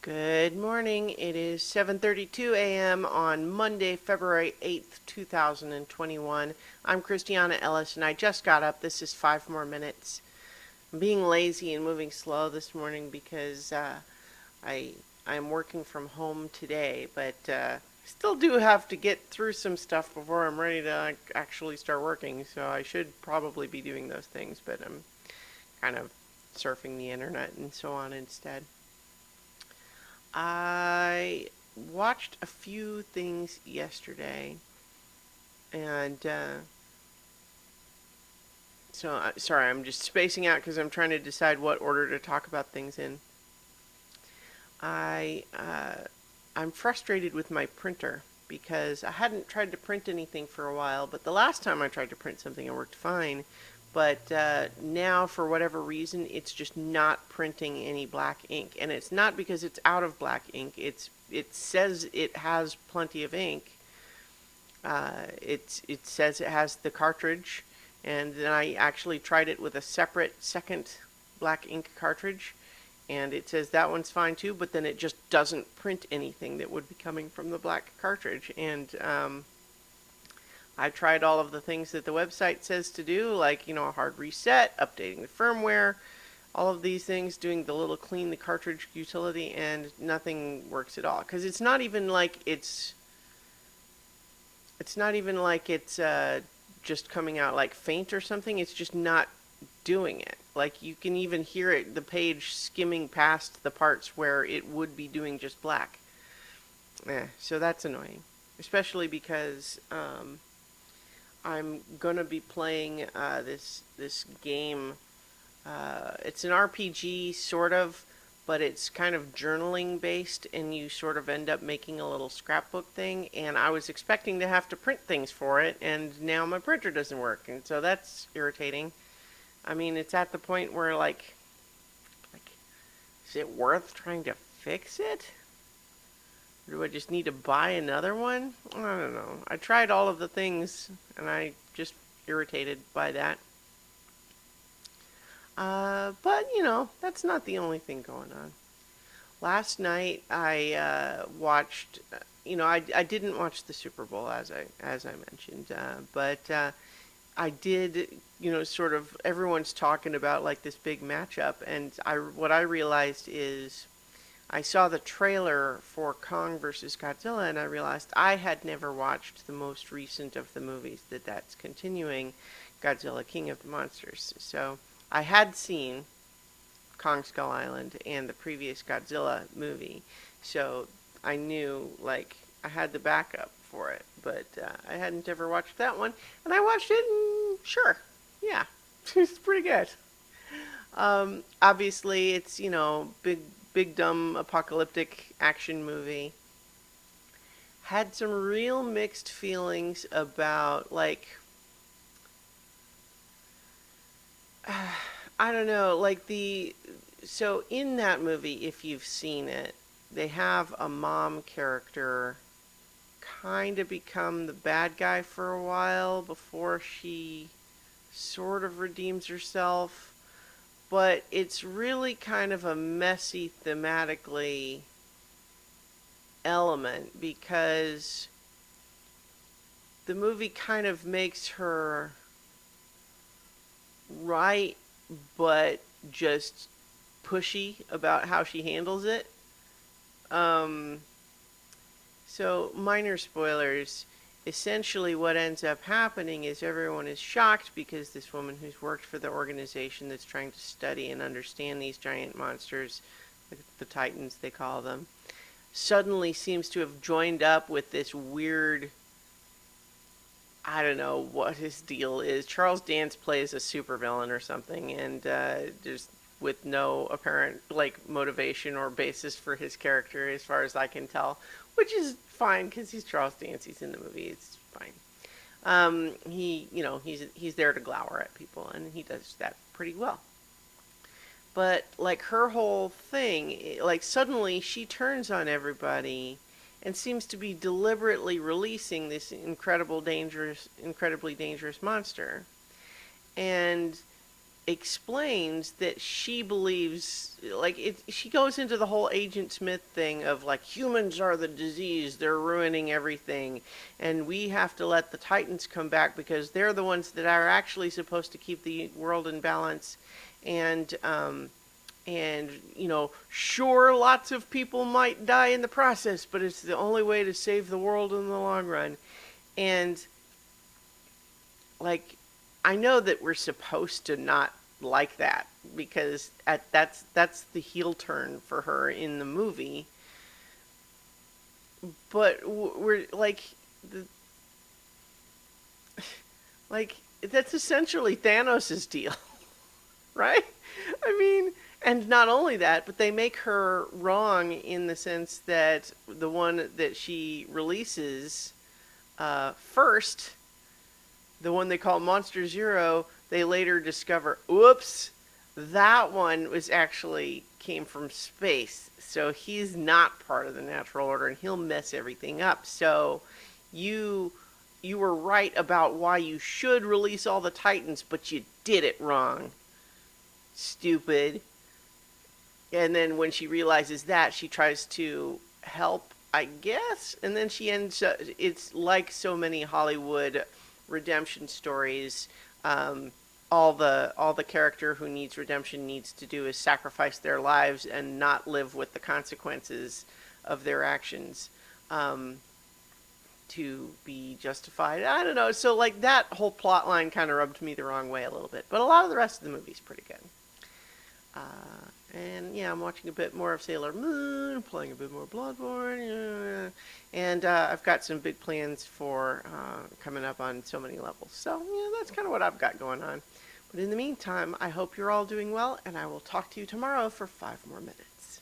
Good morning. It is 7:32 a.m. on Monday, February 8th, 2021. I'm Christiana Ellis and I just got up. This is 5 more minutes. I'm being lazy and moving slow this morning because I I'm working from home today, but still do have to get through some stuff before I'm ready to actually start working. So I should probably be doing those things, but I'm kind of surfing the internet and so on instead. I watched a few things yesterday, and sorry, I'm just spacing out because I'm trying to decide what order to talk about things in. I I'm frustrated with my printer because I hadn't tried to print anything for a while, but the last time I tried to print something, it worked fine. But now, for whatever reason, it's just not printing any black ink, and it's not because it's out of black ink. It says it has plenty of ink. It says it has the cartridge, and then I actually tried it with a separate second black ink cartridge, and it says that one's fine too. But then it just doesn't print anything that would be coming from the black cartridge, and I tried all of the things that the website says to do, like, a hard reset, updating the firmware, all of these things, doing the little clean the cartridge utility, and nothing works at all. Because it's not even like it's just coming out like faint or something. It's just not doing it. Like, you can even hear it, the page skimming past the parts where it would be doing just black. So that's annoying, especially because I'm gonna be playing this game. It's an RPG sort of, but it's kind of journaling based, and you sort of end up making a little scrapbook thing. And I was expecting to have to print things for it, and now my printer doesn't work, and so that's irritating. I mean, it's at the point where like, is it worth trying to fix it? Or do I just need to buy another one? I don't know. I tried all of the things, and I just irritated by that. But that's not the only thing going on. Last night I watched. I didn't watch the Super Bowl as I mentioned, but I did. Sort of everyone's talking about like this big matchup, and what I realized is I saw the trailer for Kong versus Godzilla, and I realized I had never watched the most recent of the movies that's continuing, Godzilla King of the Monsters. So I had seen Kong Skull Island and the previous Godzilla movie, so I knew, like, I had the backup for it, but I hadn't ever watched that one, and I watched it, and sure, yeah, it's pretty good. Obviously, it's big dumb apocalyptic action movie. Had some real mixed feelings about, like, I don't know, like so in that movie, if you've seen it, they have a mom character kind of become the bad guy for a while before she sort of redeems herself, but it's really kind of a messy thematically element because the movie kind of makes her right, but just pushy about how she handles it. Um, so, minor spoilers. Essentially, what ends up happening is everyone is shocked because this woman who's worked for the organization that's trying to study and understand these giant monsters, the Titans they call them, suddenly seems to have joined up with this weird, I don't know what his deal is. Charles Dance plays a supervillain or something, and there's with no apparent like motivation or basis for his character, as far as I can tell, which is fine because he's Charles Dance. He's in the movie. It's fine. He's there to glower at people, and he does that pretty well. But like her whole thing, like suddenly she turns on everybody and seems to be deliberately releasing this incredibly dangerous monster. And explains that she believes, like, she goes into the whole Agent Smith thing of like, humans are the disease, they're ruining everything, and we have to let the Titans come back because they're the ones that are actually supposed to keep the world in balance. And sure, lots of people might die in the process, but it's the only way to save the world in the long run. And like, I know that we're supposed to not like that because that's the heel turn for her in the movie. But we're the, like that's essentially Thanos' deal, right? I mean, and not only that, but they make her wrong in the sense that the one that she releases first, the one they call Monster Zero, they later discover, oops, that one was actually came from space. So he's not part of the natural order and he'll mess everything up. So you you were right about why you should release all the Titans, but you did it wrong. Stupid. And then when she realizes that, she tries to help, I guess, and then she ends up, it's like so many Hollywood redemption stories. All the character who needs redemption needs to do is sacrifice their lives and not live with the consequences of their actions, to be justified. I don't know. So like that whole plot line kind of rubbed me the wrong way a little bit, but a lot of the rest of the movie's pretty good. And yeah, I'm watching a bit more of Sailor Moon, playing a bit more Bloodborne, and I've got some big plans for coming up on so many levels. So yeah, that's kind of what I've got going on. But in the meantime, I hope you're all doing well, and I will talk to you tomorrow for 5 more minutes.